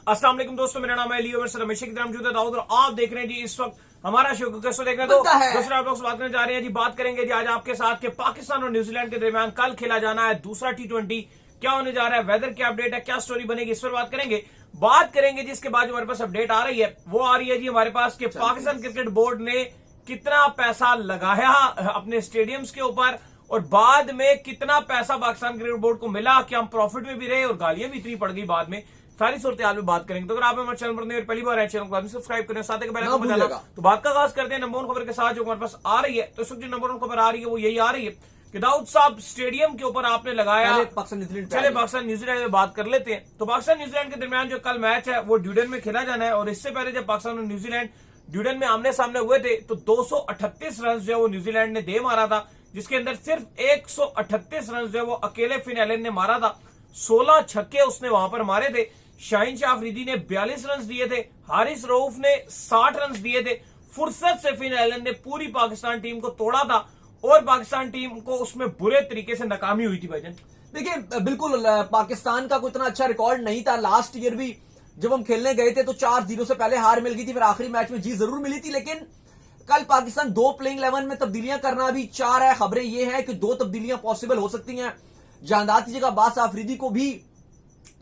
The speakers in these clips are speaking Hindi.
अस्सलाम वालेकुम दोस्तों, मेरा नाम है लियो वर्सेस रमेश की तरह मौजूद है दाऊद और आप देख रहे हैं जी इस वक्त हमारा शो। कैसे देख रहे हैं दूसरा आप लोग से बात करने जा रहे हैं जी। बात करेंगे जी आज आपके साथ के पाकिस्तान और न्यूजीलैंड के दरमियान कल खेला जाना है दूसरा T20। क्या होने जा रहा है, वेदर क्या अपडेट है, क्या स्टोरी बनेगी, इस पर बात करेंगे। बात करेंगे जी इसके बाद जो हमारे पास अपडेट आ रही है वो आ रही है जी हमारे पास कि पाकिस्तान क्रिकेट बोर्ड ने कितना पैसा लगाया अपने स्टेडियम्स के ऊपर और बाद में कितना पैसा पाकिस्तान क्रिकेट बोर्ड को मिला, कि हम प्रॉफिट में भी रहे और गालियां भी इतनी पड़ गई बाद में। सारी सूरत हाल में बात करेंगे। तो अगर आप हमारे चैनल पर नहीं पहली बार आए चैनल को सब्सक्राइब करें, साथ ही पहले बताना। तो बात का आगाज करते हैं नंबर 1 खबर के साथ जो हमारे पास आ रही है। तो इस वक्त जो नंबर 1 खबर आ रही है वो यही आ रही है कि दाऊद साहब स्टेडियम के ऊपर आपने लगाया। चले पाकिस्तान न्यूजीलैंड में बात कर लेते हैं। तो पाकिस्तान न्यूजीलैंड के दरमियान जो कल मैच है वो ड्यूडन में खेला जाना है और इससे पहले जब पाकिस्तान और न्यूजीलैंड ड्यूडन में आमने सामने हुए थे तो 238 रन जो है वो न्यूजीलैंड ने दे मारा था, जिसके अंदर सिर्फ 138 रन जो है वो अकेले फिन एलन ने मारा था। 16 छक्के उसने वहां पर मारे थे। शाहीन शाह अफरीदी ने 42 रन दिए थे, हारिस रऊफ ने 60 रन दिए थे। फुर्सत से फिन एलन ने पूरी पाकिस्तान टीम को तोड़ा था और पाकिस्तान टीम को उसमें बुरे तरीके से नाकामी हुई थी भाईजान। देखिए बिल्कुल पाकिस्तान का कोई इतना अच्छा रिकॉर्ड नहीं था। लास्ट ईयर भी जब हम खेलने गए थे तो 4-0 से पहले हार मिल गई थी, फिर आखिरी मैच में जीत जरूर मिली थी। लेकिन कल पाकिस्तान 2 प्लेइंग 11 में तब्दीलियां करना भी चाह रहा है। खबरें ये हैं कि 2 तब्दीलियां पॉसिबल हो सकती हैं। जानदात की जगह बादशाह अफरीदी को भी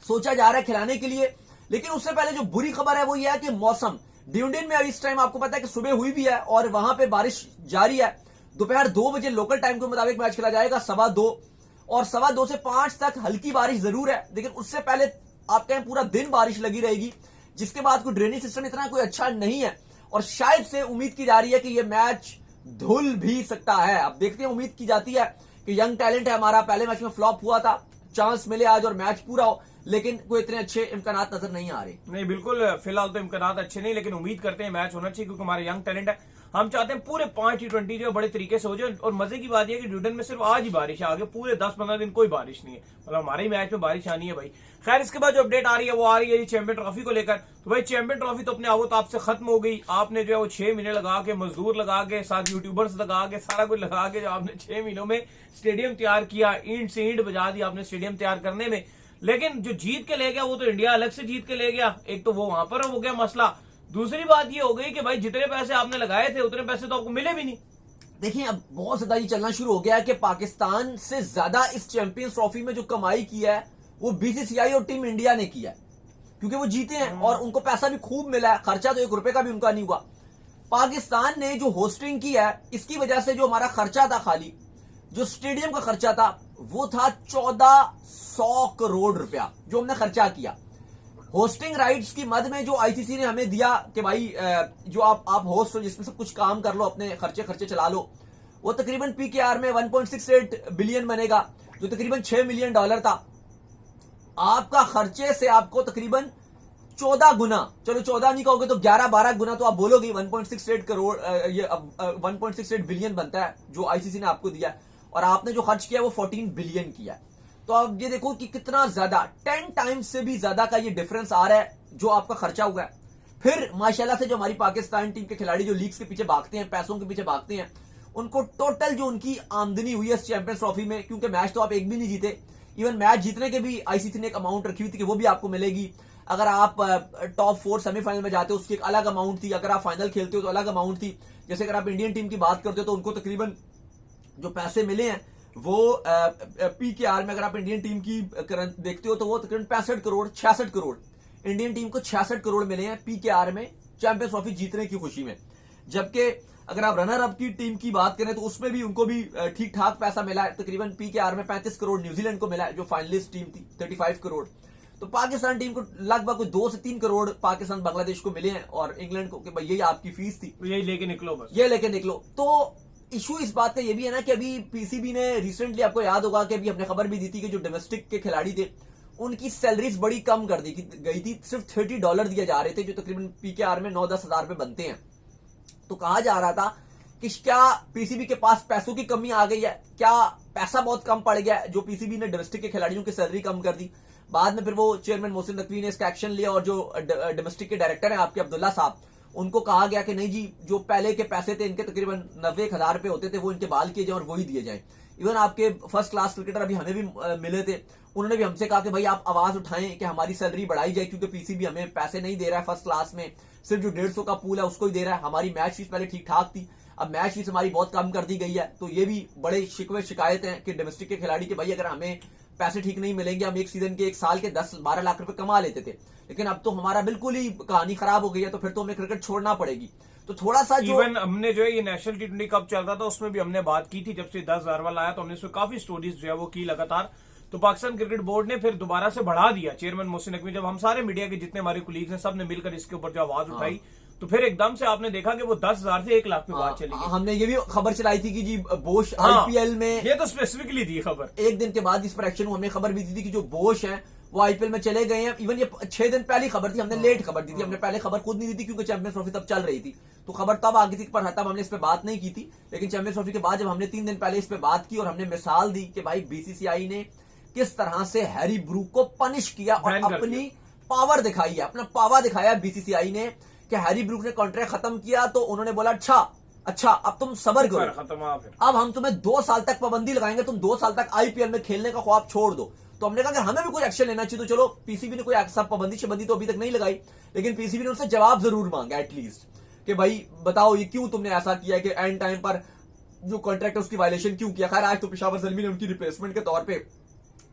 सोचा जा रहा है खिलाने के लिए। लेकिन उससे पहले जो बुरी खबर है वो ये है कि मौसम ड्यूंडन में अभी इस टाइम आपको पता है कि सुबह हुई भी है और वहां पे बारिश जारी है। दोपहर 2 बजे लोकल टाइम के मुताबिक मैच खेला जाएगा 2:15 और 2:15 से 5 तक हल्की बारिश जरूर है, लेकिन उससे पहले आप कहें पूरा दिन बारिश लगी रहेगी, जिसके बाद कोई ड्रेनेज सिस्टम इतना कोई अच्छा नहीं है और शायद से उम्मीद की जा रही है कि यह मैच धुल भी सकता है। अब देखते हैं, उम्मीद की जाती है कि यंग टैलेंट है हमारा, पहले मैच में फ्लॉप हुआ था, चांस मिले आज और मैच पूरा हो, लेकिन कोई इतने अच्छे इम्कानात नजर नहीं आ रहे। नहीं बिल्कुल, फिलहाल तो इम्कानात अच्छे नहीं, लेकिन उम्मीद करते हैं मैच होना चाहिए क्योंकि हमारे यंग टैलेंट है। हम चाहते हैं पूरे 5 T20 जो बड़े तरीके से हो जाए। और मजे की बात यह है कि ड्यूडन में सिर्फ आज ही बारिश है, आगे पूरे 10-15 दिन कोई बारिश नहीं है। मतलब हमारे ही मैच में बारिश आनी है भाई। खैर, इसके बाद जो अपडेट आ रही है वो आ रही है चैंपियन ट्रॉफी को लेकर। तो भाई चैंपियन ट्रॉफी तो अपने आवत आपसे खत्म हो गई। आपने जो है वो 6 महीने लगा के, मजदूर लगा के, साथ यूट्यूबर्स लगा के, सारा कुछ लगा के जो आपने 6 महीनों में स्टेडियम तैयार किया, ईंट से ईंट बजा दी आपने स्टेडियम तैयार करने में। लेकिन जो जीत के ले गया वो तो इंडिया अलग से जीत के ले गया। एक तो वो वहां पर हो गया मसला। दूसरी बात ये हो गई कि भाई जितने पैसे आपने लगाए थे उतने पैसे तो आपको मिले भी नहीं। देखिए अब बहुत ज्यादा ये चलना शुरू हो गया है कि पाकिस्तान से ज्यादा इस चैंपियंस ट्रॉफी में जो कमाई की है वो बीसीसीआई और टीम इंडिया ने किया है, क्योंकि वो जीते हैं और उनको पैसा भी खूब मिला है। खर्चा तो 1 रुपए का भी उनका नहीं हुआ। पाकिस्तान ने जो होस्टिंग की है इसकी वजह से जो हमारा खर्चा था, खाली जो स्टेडियम का खर्चा था वो था 1400 करोड़ रुपया जो हमने खर्चा किया। होस्टिंग राइट्स की मद में जो आईसीसी ने हमें दिया कि भाई जो आप होस्ट हो, जिसमें सब कुछ काम कर लो, अपने खर्चे चला लो, वो तकरीबन पीकेआर में 1.68 बिलियन बनेगा, जो तकरीबन $6 मिलियन था। आपका खर्चे से आपको तकरीबन 14 गुना, चलो 14 नहीं कहोगे तो 11-12 गुना तो आप बोलोगे 1.68 करोड़, ये 1.68 बिलियन बनता है जो आईसीसी ने आपको दिया, और आपने जो खर्च किया वो 14 बिलियन किया है। तो आप ये देखो कि कितना ज्यादा, 10 टाइम्स से भी ज्यादा का ये डिफरेंस आ रहा है जो आपका खर्चा हुआ है। फिर माशाल्लाह से जो हमारी पाकिस्तान टीम के खिलाड़ी जो लीग्स के पीछे भागते हैं, पैसों के पीछे भागते हैं, उनको टोटल जो उनकी आमदनी हुई है इस चैंपियंस ट्रॉफी में, क्योंकि मैच तो आप एक भी नहीं जीते, इवन मैच जीतने के भी आईसीसी ने एक अमाउंट रखी हुई थी कि वो भी आपको मिलेगी। अगर आप टॉप 4 सेमीफाइनल में जाते हो उसकी एक अलग अमाउंट थी, अगर आप फाइनल खेलते हो तो अलग अमाउंट थी। जैसे अगर आप इंडियन टीम की बात करते हो तो उनको तकरीबन जो पैसे मिले हैं वो पीकेआर में, अगर आप इंडियन टीम की देखते हो तो वो तकरीबन 65 करोड़ 66 करोड़, इंडियन टीम को 66 करोड़ मिले हैं पीकेआर में चैंपियंस ट्रॉफी जीतने की खुशी में। जबकि अगर आप रनर अप की टीम की बात करें तो उसमें भी उनको भी ठीक ठाक पैसा मिला है, तकरीबन पीकेआर में 35 करोड़ न्यूजीलैंड को मिला है जो फाइनलिस्ट टीम थी, 35 करोड़। तो पाकिस्तान टीम को लगभग 2 से 3 करोड़ पाकिस्तान बांग्लादेश को मिले हैं और इंग्लैंड को कि भाई यही आपकी फीस थी, यही लेके निकलो बस, ये लेके निकलो। तो इशू इस बात का ये भी है ना कि अभी पीसीबी ने रिसेंटली, आपको याद होगा कि अभी हमने खबर भी दी थी कि जो डोमेस्टिक के खिलाड़ी थे उनकी सैलरीज बड़ी कम कर दी गई थी, सिर्फ $30 दिए जा रहे थे जो तकरीबन पीकेआर में 9-10 हजार रुपए बनते हैं। तो कहा जा रहा था कि क्या पीसीबी के पास पैसों की कमी आ गई है, क्या पैसा बहुत कम पड़ गया है जो पीसीबी ने डोमेस्टिक के खिलाड़ियों की सैलरी कम कर दी। बाद में फिर वो चेयरमैन मोहसिन नकवी ने इसका एक्शन लिया और जो डोमेस्टिक के डायरेक्टर हैं आपके अब्दुल्ला साहब, उनको कहा गया कि नहीं जी, जो पहले के पैसे थे इनके तकरीबन 90,000 रुपए होते थे वो इनके बहाल किए जाए और वही दिए जाए। इवन आपके फर्स्ट क्लास क्रिकेटर अभी हमें भी मिले थे, उन्होंने भी हमसे कहा कि भाई आप आवाज उठाएं कि हमारी सैलरी बढ़ाई जाए, क्योंकि पीसीबी हमें पैसे नहीं दे रहा है फर्स्ट क्लास में, सिर्फ जो 150 का पूल है उसको ही दे रहा है। हमारी मैच फीस पहले ठीक ठाक थी, अब मैच फीस हमारी बहुत कम कर दी गई है। तो ये भी बड़े शिकवे शिकायत हैं कि डोमेस्टिक के खिलाड़ी के भाई अगर हमें पैसे ठीक नहीं मिलेंगे, हम एक सीजन के एक साल के 10-12 लाख रुपए कमा लेते थे, लेकिन अब तो हमारा बिल्कुल ही कहानी खराब हो गई है, तो फिर तो हमें क्रिकेट छोड़ना पड़ेगी। तो थोड़ा सा जो इवन हमने जो है ये नेशनल टी20 कप चल रहा था उसमें भी हमने बात की थी, जब से 10,000 वाला आया तो हमने इसमें काफी स्टोरीज जो है वो की लगातार। तो पाकिस्तान क्रिकेट बोर्ड ने फिर दोबारा से बढ़ा दिया, चेयरमैन मोहसिन नकवी, जब हम सारे मीडिया के जितने हमारे कुलीग्स हैं सब ने मिलकर इसके ऊपर जो आवाज उठाई, तो फिर एकदम से आपने देखा कि वो 10,000 से 1 लाख पे बात चली गई। हमने ये भी खबर चलाई थी कि जी बोश आईपीएल में, ये तो स्पेसिफिकली थी खबर, एक दिन के बाद इस पर एक्शन हुआ, हमने खबर भी दी थी कि जो बोश है वो आईपीएल में चले गए हैं। इवन ये 6 दिन पहली खबर थी, हमने लेट खबर दी थी, हमने पहले खबर खुद नहीं दी थी क्योंकि चैंपियंस ट्रॉफी तब चल रही थी, तो खबर तब आ गई थी, पर तब हमने इस पर बात नहीं की थी। लेकिन चैंपियंस ट्रॉफी के बाद जब हमने 3 दिन पहले इस पर बात की और हमने मिसाल दी कि भाई बीसीसीआई ने किस तरह से हैरी ब्रूक को पनिश किया और अपनी पावर दिखाई है, अपना पावर दिखाया बीसीसीआई ने कि हैरी ब्रूक ने कॉन्ट्रैक्ट खत्म किया तो उन्होंने बोला अच्छा अब तुम सबर करो, अब हम तुम्हें 2 साल तक पाबंदी लगाएंगे, तुम 2 साल तक आईपीएल में खेलने का ख्वाब छोड़ दो। तो हमने कहा कि हमें भी कोई एक्शन लेना चाहिए, तो चलो पीसीबी ने कोई पाबंदी तो अभी तक नहीं लगाई, लेकिन पीसीबी ने उनसे जवाब जरूर मांगा एटलीस्ट कि भाई बताओ ये क्यों तुमने ऐसा किया कि एंड टाइम पर जो कॉन्ट्रैक्ट है उसकी वायलेशन क्यों किया। खैर आज तो पेशावर ज़ल्मी ने उनकी रिप्लेसमेंट के तौर पे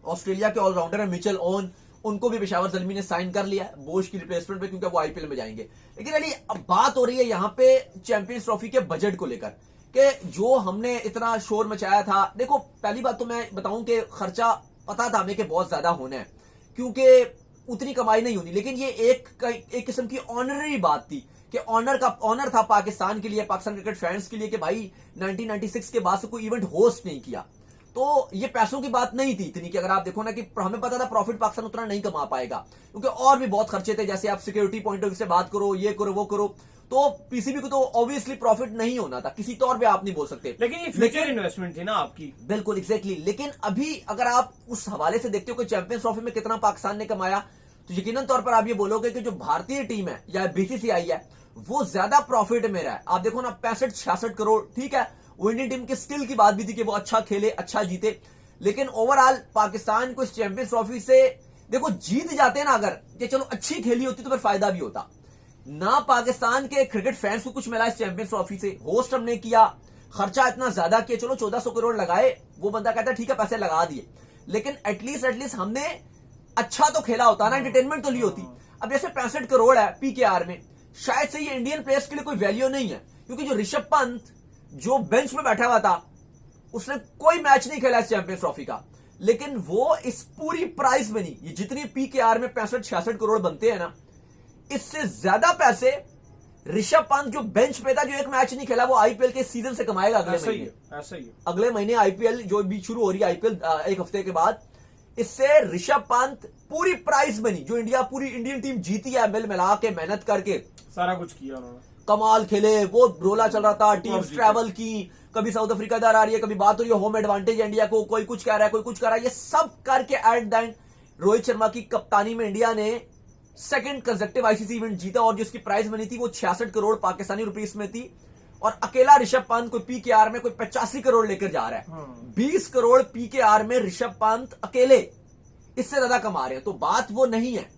ऑस्ट्रेलिया के ऑलराउंडर है मिचेल ओन, उनको भी पेशावर ज़ल्मी ने साइन कर लिया बोश की रिप्लेसमेंट पे, क्योंकि वो आईपीएल में जाएंगे। लेकिन अली अब बात हो रही है यहाँ पे चैंपियंस ट्रॉफी के बजट को लेकर कि जो हमने इतना शोर मचाया था। देखो पहली बात तो मैं बताऊं कि खर्चा पता था हमें कि बहुत ज्यादा होना है, क्योंकि उतनी कमाई नहीं होनी, लेकिन ये एक किस्म की ऑनररी बात थी कि ऑनर था पाकिस्तान के लिए, पाकिस्तान क्रिकेट फैंस के लिए कि भाई 1996 के बाद से कोई इवेंट होस्ट नहीं किया। तो ये पैसों की बात नहीं थी इतनी कि अगर आप देखो ना कि हमें पता था प्रॉफिट पाकिस्तान उतना नहीं कमा पाएगा, क्योंकि और भी बहुत खर्चे थे, जैसे आप सिक्योरिटी पॉइंट ऑफ व्यू से बात करो, ये करो वो करो, तो पीसीबी को तो ऑब्वियसली प्रॉफिट नहीं होना था, किसी तौर पे आप नहीं बोल सकते। लेकिन ये फ्यूचर इन्वेस्टमेंट थी ना आपकी, बिल्कुल एग्जैक्टली। लेकिन अभी अगर आप उस हवाले से देखते हो कि चैंपियंस ट्रॉफी में कितना पाकिस्तान ने कमाया, तो यकीनन तौर पर आप ये बोलोगे कि जो भारतीय टीम है या बीसीसीआई है वो ज्यादा प्रॉफिट में रहा है। आप देखो ना 65-66 करोड़, ठीक है वो इंडियन टीम के स्किल की बात भी थी कि वो अच्छा खेले अच्छा जीते, लेकिन ओवरऑल पाकिस्तान को इस चैंपियंस ट्रॉफी से देखो जीत जाते हैं ना अगर, कि चलो अच्छी खेली होती तो फिर फायदा भी होता ना। पाकिस्तान के क्रिकेट फैंस को कुछ मिला इस चैंपियंस ट्रॉफी से, होस्ट हमने किया, खर्चा इतना ज्यादा किया, चलो 1400 करोड़ लगाए, वो बंदा कहता है ठीक है पैसे लगा दिए, लेकिन एटलीस्ट हमने अच्छा तो खेला होता ना, एंटरटेनमेंट तो ली होती। अब जैसे 65 करोड़ है पीकेआर में, शायद से ये इंडियन प्लेयर्स के लिए कोई वैल्यू नहीं है, क्योंकि जो ऋषभ पंत जो बेंच में बैठा हुआ था उसने कोई मैच नहीं खेला इस चैंपियंस ट्रॉफी का, लेकिन वो इस पूरी प्राइस बनी, ये जितनी पीकेआर में 65-66 करोड़ बनते हैं ना, इससे ज्यादा पैसे ऋषभ पंत जो बेंच पे था, जो एक मैच नहीं खेला, वो आईपीएल के सीजन से कमाएगा अगले महीने। ऐसा ही अगले महीने आईपीएल जो भी शुरू हो रही है, आईपीएल एक हफ्ते के बाद, इससे ऋषभ पंत पूरी प्राइस बनी जो पूरी इंडियन टीम जीती है, मिल मिला के मेहनत करके सारा कुछ किया उन्होंने, कमाल खेले, वो रोला चल रहा था, टीम्स ट्रैवल की, कभी साउथ अफ्रीका इधर आ रही है, कभी बात हो रही है होम एडवांटेज इंडिया को, कोई कुछ कह रहा है कोई कुछ कह रहा है, ये सब करके at the end Rohit Sharma की कप्तानी में इंडिया ने सेकंड कंसेक्टिव आईसीसी इवेंट जीता, और जिसकी प्राइस बनी थी वो 66 करोड़ पाकिस्तानी रुपीस में थी, और अकेला ऋषभ पंत कोई पीकेआर में कोई 85 करोड़ लेकर जा रहा है। 20 करोड़ पीकेआर में ऋषभ पंत अकेले इससे ज्यादा कमा रहे हैं। तो बात वो नहीं है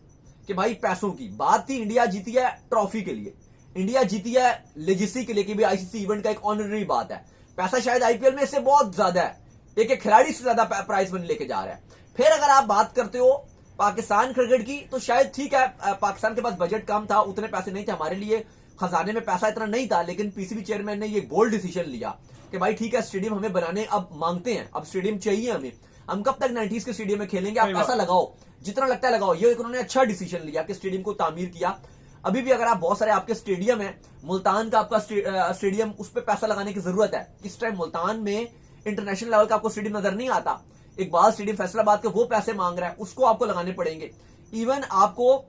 कि भाई पैसों की बात थी, इंडिया जीती है ट्रॉफी के लिए, इंडिया जीती है लेजेसी के लिए कि भी आईसीसी इवेंट का एक ऑनररी बात है। पैसा शायद आईपीएल में इससे बहुत ज्यादा है, एक खिलाड़ी से ज्यादा प्राइस मनी लेके जा रहा है। फिर अगर आप बात करते हो पाकिस्तान क्रिकेट की, तो शायद ठीक है पाकिस्तान के पास बजट कम था, उतने पैसे नहीं थे, हमारे लिए खजाने में पैसा इतना नहीं था, लेकिन पीसीबी चेयरमैन ने ये बोल्ड डिसीजन लिया कि भाई ठीक है स्टेडियम हमें बनाने अब मांगते हैं, अब स्टेडियम चाहिए हमें, हम कब तक 90s के स्टेडियम में खेलेंगे, आप पैसा लगाओ जितना लगता है लगाओ। ये उन्होंने अच्छा डिसीजन लिया कि स्टेडियम को तामीर किया। अभी भी अगर आप बहुत सारे आपके स्टेडियम है, मुल्तान का आपका स्टेडियम, उस पर पैसा लगाने की जरूरत है। इस टाइम मुल्तान में इंटरनेशनल लेवल का आपको स्टेडियम नजर नहीं आता, इकबाल स्टेडियम फैसलाबाद के वो पैसे मांग रहा है, उसको आपको लगाने पड़ेंगे। इवन आपको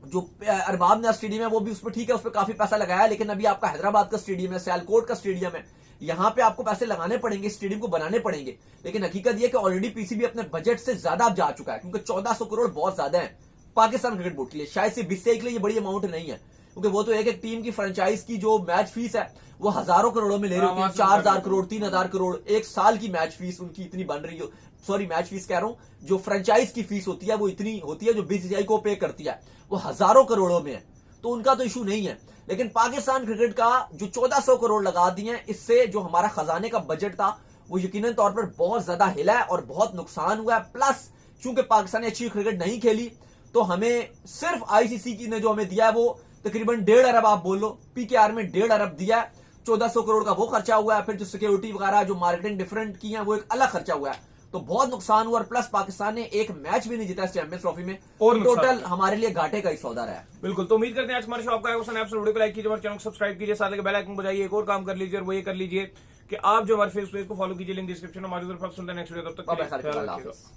जो अरबाब नगर स्टेडियम है वो भी उस पर ठीक है, उस पर काफी पैसा लगाया, लेकिन अभी आपका हैदराबाद का स्टेडियम है, सियालकोट का स्टेडियम है, यहां पे आपको पैसे लगाने पड़ेंगे, स्टेडियम को बनाने पड़ेंगे। लेकिन हकीकत यह कि ऑलरेडी पीसीबी अपने बजट से ज्यादा जा चुका है, क्योंकि 1400 करोड़ बहुत ज्यादा है पाकिस्तान क्रिकेट बोर्ड के लिए, शायद से बीसीसीआई के लिए ये बड़ी अमाउंट नहीं है। क्योंकि वो तो एक एक टीम की फ्रेंचाइज की जो मैच फीस है वो हजारों करोड़ों में ले रहे होते हैं। 4,000 करोड़, 3,000 करोड़ एक साल की मैच फीस उनकी इतनी बन रही हो। सॉरी, मैच फीस कह रहा हूं, जो फ्रेंचाइज की फीस होती है वो इतनी होती है, जो बीसीसीआई को पे करती है वो हजारों करोड़ों में है। तो उनका तो इशू नहीं है। लेकिन पाकिस्तान क्रिकेट का जो 1400 करोड़ लगा दिए हैं, इससे जो हमारा खजाने का बजट था वो यकीनन तौर पर बहुत ज्यादा हिला है और बहुत नुकसान हुआ है। प्लस चूंकि पाकिस्तान ने अच्छी क्रिकेट नहीं खेली तो हमें सिर्फ आईसीसी की ने जो हमें दिया है वो तकरीबन 1.5 अरब, आप बोल लो पीकेआर में 1.5 अरब दिया है। 1400 करोड़ का वो खर्चा हुआ है, फिर जो सिक्योरिटी वगैरह जो मार्केटिंग डिफरेंट की है वो एक अलग खर्चा हुआ है। तो बहुत नुकसान हुआ और प्लस पाकिस्तान ने एक मैच भी नहीं जीता इस चैंपियंस ट्रॉफी में, और टोटल हमारे लिए घाटे का ही सौदा रहा है। बिल्कुल, तो उम्मीद करते हैं आज हमारे शो आपको आया पसंद। वीडियो को लाइक कीजिए, हमारे चैनल को सब्सक्राइब कीजिए, साथ में बेल आइकन बजाइए। एक और काम कर लीजिए और वो ये कर लीजिए कि आप जो हमारे फेसबुक पेज को फॉलो कीजिए, लिंक डिस्क्रिप्शन में मौजूद है। नेक्स्ट वीडियो, तब तक बाय बाय।